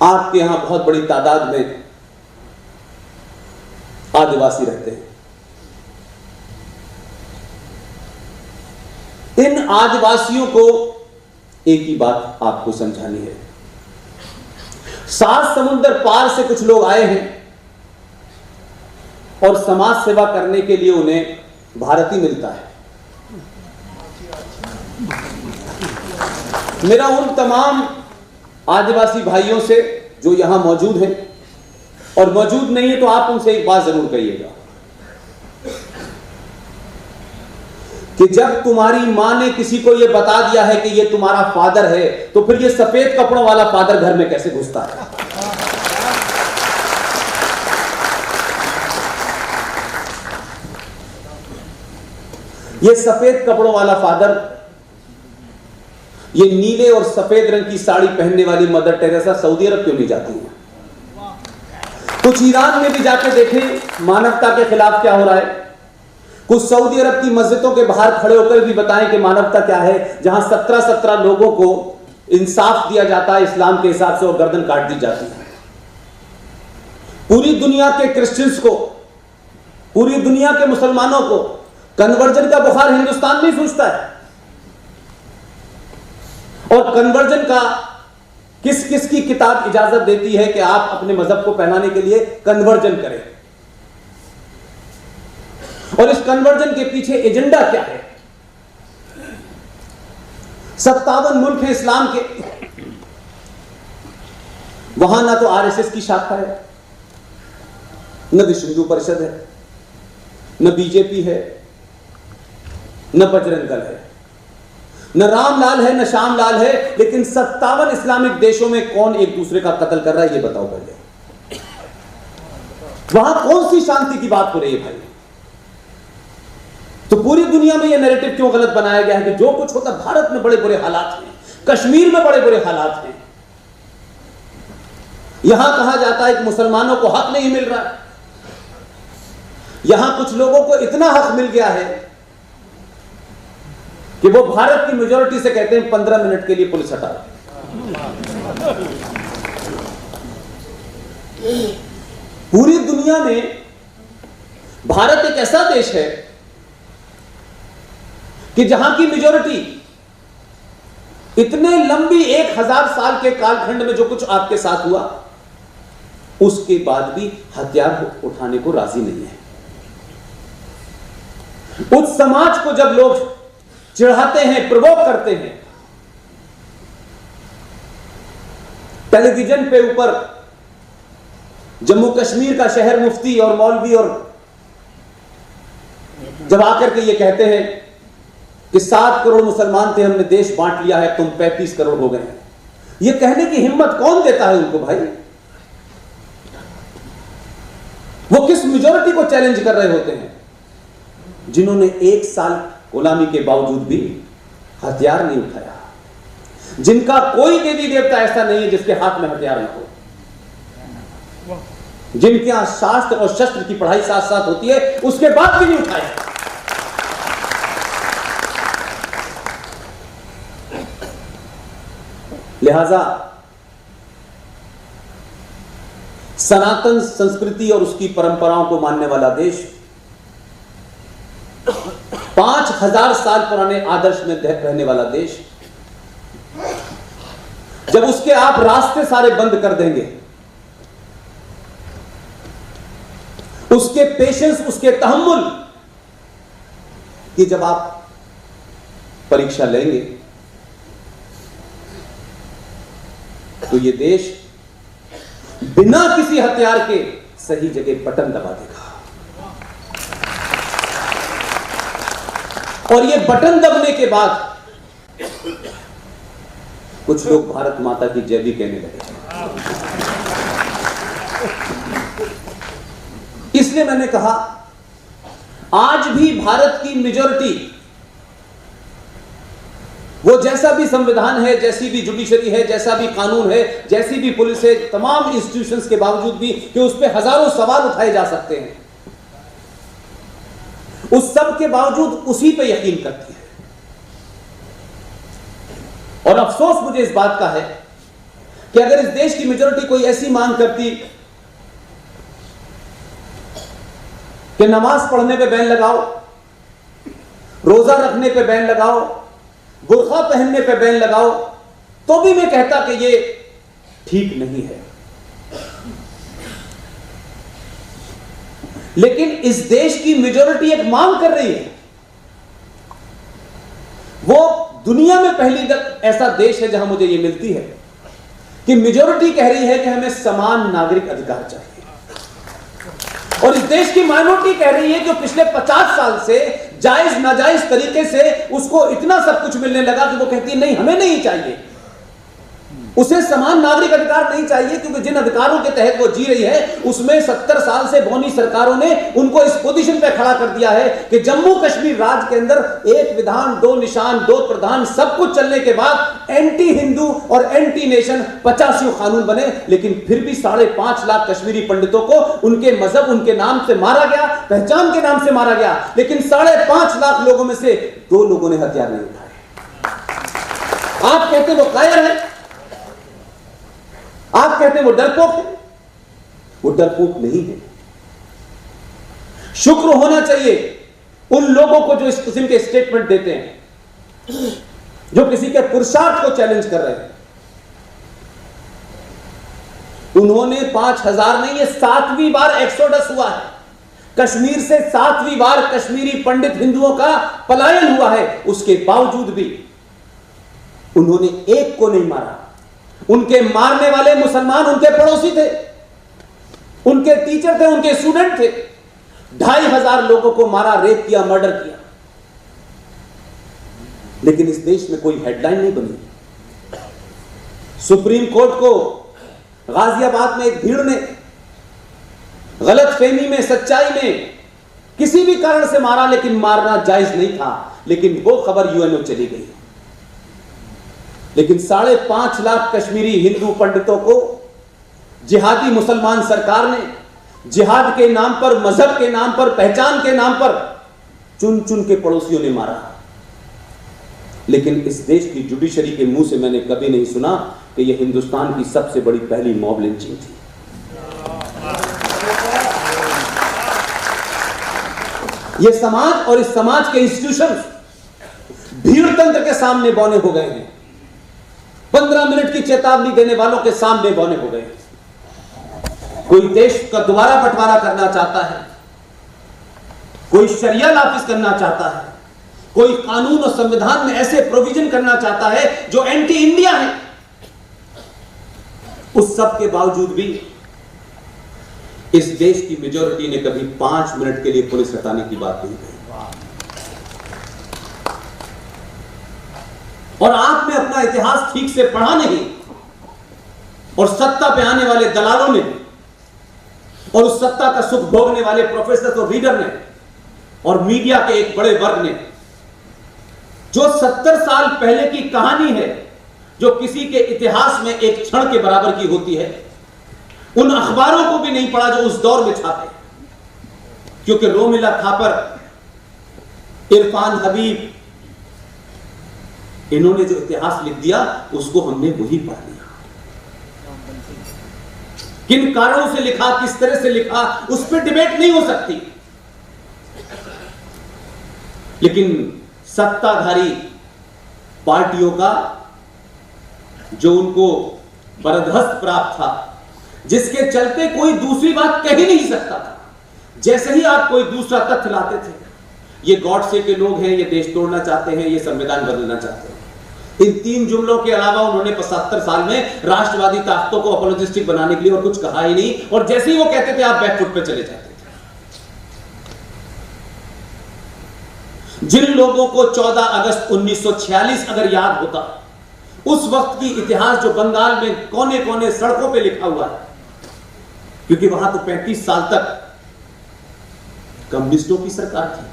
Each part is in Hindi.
आपके यहां बहुत बड़ी तादाद में आदिवासी रहते हैं। इन आदिवासियों को एक ही बात आपको समझानी है। 7 समुंदर पार से कुछ लोग आए हैं और समाज सेवा करने के लिए उन्हें भारत ही मिलता है। मेरा उन तमाम आदिवासी भाइयों से जो यहां मौजूद हैं और मौजूद नहीं है तो आप उनसे एक बात जरूर कहिएगा कि जब तुम्हारी मां ने किसी को यह बता दिया है कि यह तुम्हारा फादर है, तो फिर यह सफेद कपड़ों वाला फादर घर में कैसे घुसता है? यह सफेद कपड़ों वाला फादर, ये नीले और सफेद रंग की साड़ी पहनने वाली मदर टेरेसा सऊदी अरब क्यों नहीं जाती है? कुछ ईरान में भी जाके देखें मानवता के खिलाफ क्या हो रहा है। कुछ सऊदी अरब की मस्जिदों के बाहर खड़े होकर भी बताएं कि मानवता क्या है, जहां 17 लोगों को इंसाफ दिया जाता है इस्लाम के हिसाब से और गर्दन काट दी जाती है। पूरी दुनिया के क्रिश्चियंस को, पूरी दुनिया के मुसलमानों को कन्वर्जन का बुखार हिंदुस्तान नहीं सूझता है। और कन्वर्जन का किस किस की किताब इजाजत देती है कि आप अपने मजहब को पहनाने के लिए कन्वर्जन करें? और इस कन्वर्जन के पीछे एजेंडा क्या है? 57 मुल्क हैं इस्लाम के, वहां ना तो आरएसएस की शाखा है, न विश्व हिंदू परिषद है, न बीजेपी है, न बजरंग दल है, न रामलाल है, न श्यामलाल है, लेकिन 57 इस्लामिक देशों में कौन एक दूसरे का कत्ल कर रहा है, ये बताओ पहले। वहां कौन सी शांति की बात हो रही है भाई? तो पूरी दुनिया में यह नैरेटिव क्यों गलत बनाया गया है कि जो कुछ होता, भारत में बड़े बुरे हालात हैं, कश्मीर में बड़े बुरे हालात हैं, यहां कहा जाता है कि मुसलमानों को हक नहीं मिल रहा है। यहां कुछ लोगों को इतना हक मिल गया है कि वो भारत की मेजॉरिटी से कहते हैं 15 मिनट के लिए पुलिस हटा। पूरी दुनिया में भारत एक ऐसा देश है कि जहां की मेजॉरिटी इतने लंबी 1000 साल के कालखंड में जो कुछ आपके साथ हुआ, उसके बाद भी हथियार उठाने को राजी नहीं है। उस समाज को जब लोग चिढ़ाते हैं, प्रवोक करते हैं, टेलीविजन पे ऊपर जम्मू कश्मीर का शहर मुफ्ती और मौलवी और जब आकर के ये कहते हैं कि 7 करोड़ मुसलमान थे, हमने देश बांट लिया है, तुम 35 करोड़ हो गए हैं, ये कहने की हिम्मत कौन देता है उनको भाई? वो किस मेजॉरिटी को चैलेंज कर रहे होते हैं जिन्होंने 1 साल गुलामी के बावजूद भी हथियार नहीं उठाया, जिनका कोई देवी देवता ऐसा नहीं है जिसके हाथ में हथियार न हो, जिनके यहां शास्त्र और शस्त्र की पढ़ाई साथ साथ होती है, उसके बाद भी नहीं उठाया। लिहाजा सनातन संस्कृति और उसकी परंपराओं को मानने वाला देश 5000 साल पुराने आदर्श में रहने वाला देश, जब उसके आप रास्ते सारे बंद कर देंगे, उसके पेशेंस, उसके तहम्मुल कि जब आप परीक्षा लेंगे तो यह देश बिना किसी हथियार के सही जगह बटन दबा देगा। और ये बटन दबने के बाद कुछ लोग भारत माता की जय भी कहने लगे। इसलिए मैंने कहा आज भी भारत की मेजॉरिटी, वो जैसा भी संविधान है, जैसी भी जुडिशरी है, जैसा भी कानून है, जैसी भी पुलिस है, तमाम इंस्टीट्यूशंस के बावजूद भी कि उस पर हजारों सवाल उठाए जा सकते हैं, उस सब के बावजूद उसी पे यकीन करती है। और अफसोस मुझे इस बात का है कि अगर इस देश की मेजॉरिटी कोई ऐसी मांग करती कि नमाज पढ़ने पे बैन लगाओ, रोजा रखने पे बैन लगाओ, बुर्का पहनने पे बैन लगाओ, तो भी मैं कहता कि ये ठीक नहीं है। लेकिन इस देश की मेजॉरिटी एक मांग कर रही है। वो दुनिया में पहली ऐसा देश है जहां मुझे ये मिलती है कि मेजॉरिटी कह रही है कि हमें समान नागरिक अधिकार चाहिए, और इस देश की माइनॉरिटी कह रही है कि पिछले 50 साल से जायज नाजायज तरीके से उसको इतना सब कुछ मिलने लगा कि वो कहती है नहीं, हमें नहीं चाहिए, उसे समान नागरिक अधिकार नहीं चाहिए, क्योंकि जिन अधिकारों के तहत वो जी रही है उसमें 70 साल से बौनी सरकारों ने उनको इस पोजीशन पे खड़ा कर दिया है कि जम्मू कश्मीर राज्य के अंदर एक विधान, दो निशान, दो प्रधान, सब कुछ चलने के बाद एंटी हिंदू और एंटी नेशन 85 कानून बने, लेकिन फिर भी 5.5 लाख कश्मीरी पंडितों को उनके मजहब, उनके नाम से मारा गया, पहचान के नाम से मारा गया, लेकिन 5.5 लाख लोगों में से 2 लोगों ने हथियार नहीं उठाए। आप कहते वो कायर है, आप कहते हैं वो डरपोक है, वो डरपोक नहीं है। शुक्र होना चाहिए उन लोगों को जो इस किस्म के स्टेटमेंट देते हैं, जो किसी के पुरुषार्थ को चैलेंज कर रहे हैं। उन्होंने 5000 नहीं, ये 7वीं बार एक्सोडस हुआ है। कश्मीर से 7वीं बार कश्मीरी पंडित हिंदुओं का पलायन हुआ है, उसके बावजूद भी उन्होंने एक को नहीं मारा। उनके मारने वाले मुसलमान उनके पड़ोसी थे, उनके टीचर थे, उनके स्टूडेंट थे। 2500 लोगों को मारा, रेप किया, मर्डर किया, लेकिन इस देश में कोई हेडलाइन नहीं बनी। सुप्रीम कोर्ट को गाजियाबाद में एक भीड़ ने गलतफहमी में, सच्चाई में, किसी भी कारण से मारा, लेकिन मारना जायज नहीं था, लेकिन वो खबर यूएनओ चली गई। लेकिन 5.5 लाख कश्मीरी हिंदू पंडितों को जिहादी मुसलमान सरकार ने जिहाद के नाम पर, मजहब के नाम पर, पहचान के नाम पर चुन चुन के पड़ोसियों ने मारा। लेकिन इस देश की जुडिशरी के मुंह से मैंने कभी नहीं सुना कि यह हिंदुस्तान की सबसे बड़ी पहली मॉब लिंचिंग थी। यह समाज और इस समाज के इंस्टीट्यूशंस भीड़ तंत्र के सामने बौने हो गए हैं। 15 मिनट की चेतावनी देने वालों के सामने बौने हो गए। कोई देश का दोबारा बंटवारा करना चाहता है, कोई शरिया नाफिज करना चाहता है, कोई कानून और संविधान में ऐसे प्रोविजन करना चाहता है जो एंटी इंडिया है। उस सब के बावजूद भी इस देश की मेजॉरिटी ने कभी 5 मिनट के लिए पुलिस हटाने की बात नहीं कही। और आपने अपना इतिहास ठीक से पढ़ा नहीं, और सत्ता पे आने वाले दलालों ने और उस सत्ता का सुख भोगने वाले प्रोफेसर और रीडर ने और मीडिया के एक बड़े वर्ग ने, जो 70 साल पहले की कहानी है, जो किसी के इतिहास में एक क्षण के बराबर की होती है, उन अखबारों को भी नहीं पढ़ा जो उस दौर में छापे। क्योंकि रोमिला थापर, इरफान हबीब, इन्होंने जो इतिहास लिख दिया उसको हमने वही पढ़ लिया। किन कारणों से लिखा, किस तरह से लिखा, उस पर डिबेट नहीं हो सकती। लेकिन सत्ताधारी पार्टियों का जो उनको बरदस्त प्राप्त था, जिसके चलते कोई दूसरी बात कह ही नहीं सकता था, जैसे ही आप कोई दूसरा तथ्य लाते थे, ये गॉडसे के लोग हैं, ये देश तोड़ना चाहते हैं, ये संविधान बदलना चाहते हैं। इन 3 जुमलों के अलावा उन्होंने 75 साल में राष्ट्रवादी ताकतों को अपोलोजिस्टिक बनाने के लिए और कुछ कहा ही नहीं, और जैसे ही वो कहते थे आप बैकफुट पे चले जाते थे। जिन लोगों को 14 अगस्त 1946 अगर याद होता, उस वक्त की इतिहास जो बंगाल में कोने कोने सड़कों पे लिखा हुआ है, क्योंकि वहां तो 35 साल तक कम्युनिस्टों की सरकार थी,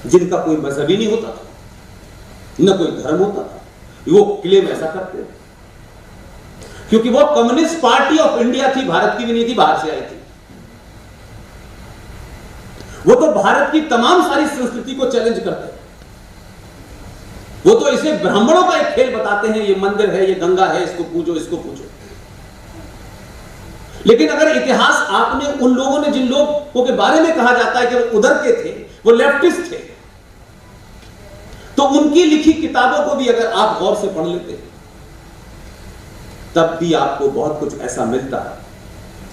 जिनका कोई मजहब ही नहीं होता था, न कोई धर्म होता था। वो क्लेम ऐसा करते थे क्योंकि वो कम्युनिस्ट पार्टी ऑफ इंडिया थी, भारत की भी नहीं थी, बाहर से आई थी। वो तो भारत की तमाम सारी संस्कृति को चैलेंज करते, वो तो इसे ब्राह्मणों का एक खेल बताते हैं, ये मंदिर है, ये गंगा है, इसको पूजो, इसको पूजो। लेकिन अगर इतिहास आपने उन लोगों ने, जिन लोगों के बारे में कहा जाता है कि वो उधर के थे, वो लेफ्टिस्ट थे, तो उनकी लिखी किताबों को भी अगर आप गौर से पढ़ लेते तब भी आपको बहुत कुछ ऐसा मिलता है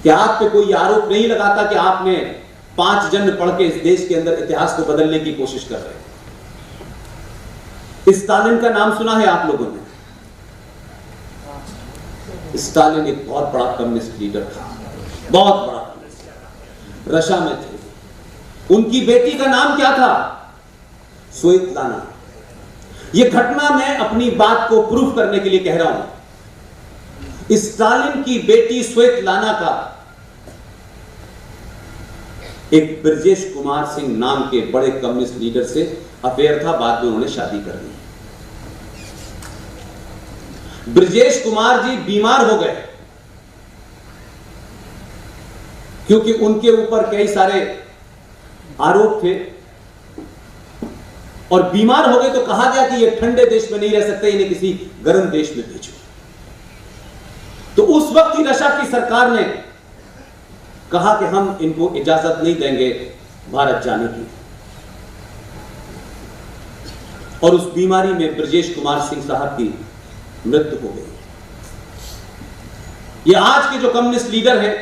कि आप पे कोई आरोप नहीं लगाता कि आपने 5 जन्म पढ़ के इस देश के अंदर इतिहास को बदलने की कोशिश कर रहे हैं। स्टालिन का नाम सुना है आप लोगों ने? स्टालिन एक बहुत बड़ा कम्युनिस्ट लीडर था, बहुत बड़ा कम्युनिस्ट, रशिया में थे। उनकी बेटी का नाम क्या था? स्वेतलाना। यह घटना मैं अपनी बात को प्रूफ करने के लिए कह रहा हूं। स्टालिन की बेटी स्वेतलाना का एक ब्रजेश कुमार सिंह नाम के बड़े कम्युनिस्ट लीडर से अफेयर था, बाद में उन्होंने शादी कर ली। ब्रजेश कुमार जी बीमार हो गए क्योंकि उनके ऊपर कई सारे आरोप थे, और बीमार हो गए तो कहा गया कि ये ठंडे देश में नहीं रह सकते, इन्हें किसी गर्म देश में भेजो। तो उस वक्त ही रशिया की सरकार ने कहा कि हम इनको इजाजत नहीं देंगे भारत जाने की, और उस बीमारी में ब्रजेश कुमार सिंह साहब की मृत्यु हो गई। ये आज के जो कम्युनिस्ट लीडर हैं,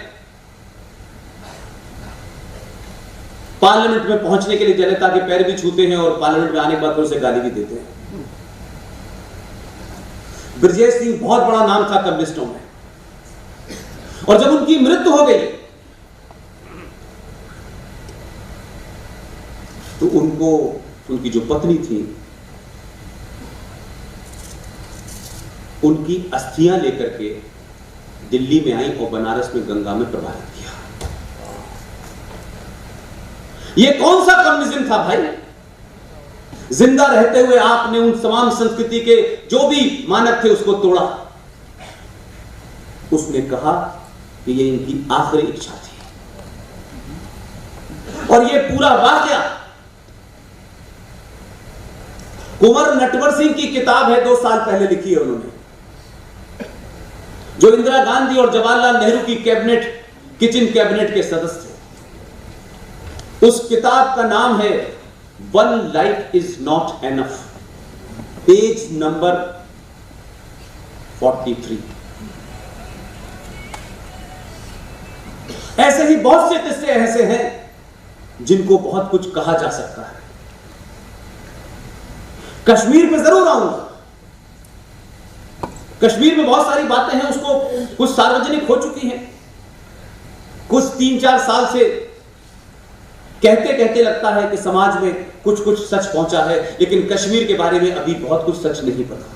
पार्लियामेंट में पहुंचने के लिए जनता के पैर भी छूते हैं और पार्लियामेंट में आने के बाद उसे गाली भी देते हैं। ब्रजेश सिंह बहुत बड़ा नाम था कम्युनिस्टों में, और जब उनकी मृत्यु हो गई तो उनको, उनकी जो पत्नी थी, उनकी अस्थियां लेकर के दिल्ली में आई और बनारस में गंगा में प्रवाहित किया। यह कौन सा कम्युनिज्म था भाई? जिंदा रहते हुए आपने उन तमाम संस्कृति के जो भी मानक थे उसको तोड़ा। उसने कहा कि यह इनकी आखिरी इच्छा थी, और यह पूरा वाकया कुंवर नटवर सिंह की किताब है, 2 साल पहले लिखी है उन्होंने, जो इंदिरा गांधी और जवाहरलाल नेहरू की कैबिनेट, किचन कैबिनेट के सदस्य थे। उस किताब का नाम है one life is not enough, page number 43। ऐसे ही बहुत से किस्से ऐसे हैं जिनको बहुत कुछ कहा जा सकता है। कश्मीर पे जरूर आऊंगा। कश्मीर में बहुत सारी बातें हैं, उसको कुछ सार्वजनिक हो चुकी हैं, कुछ 3-4 साल से कहते कहते लगता है कि समाज में कुछ कुछ सच पहुंचा है, लेकिन कश्मीर के बारे में अभी बहुत कुछ सच नहीं पता।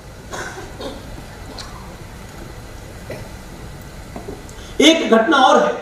एक घटना और है,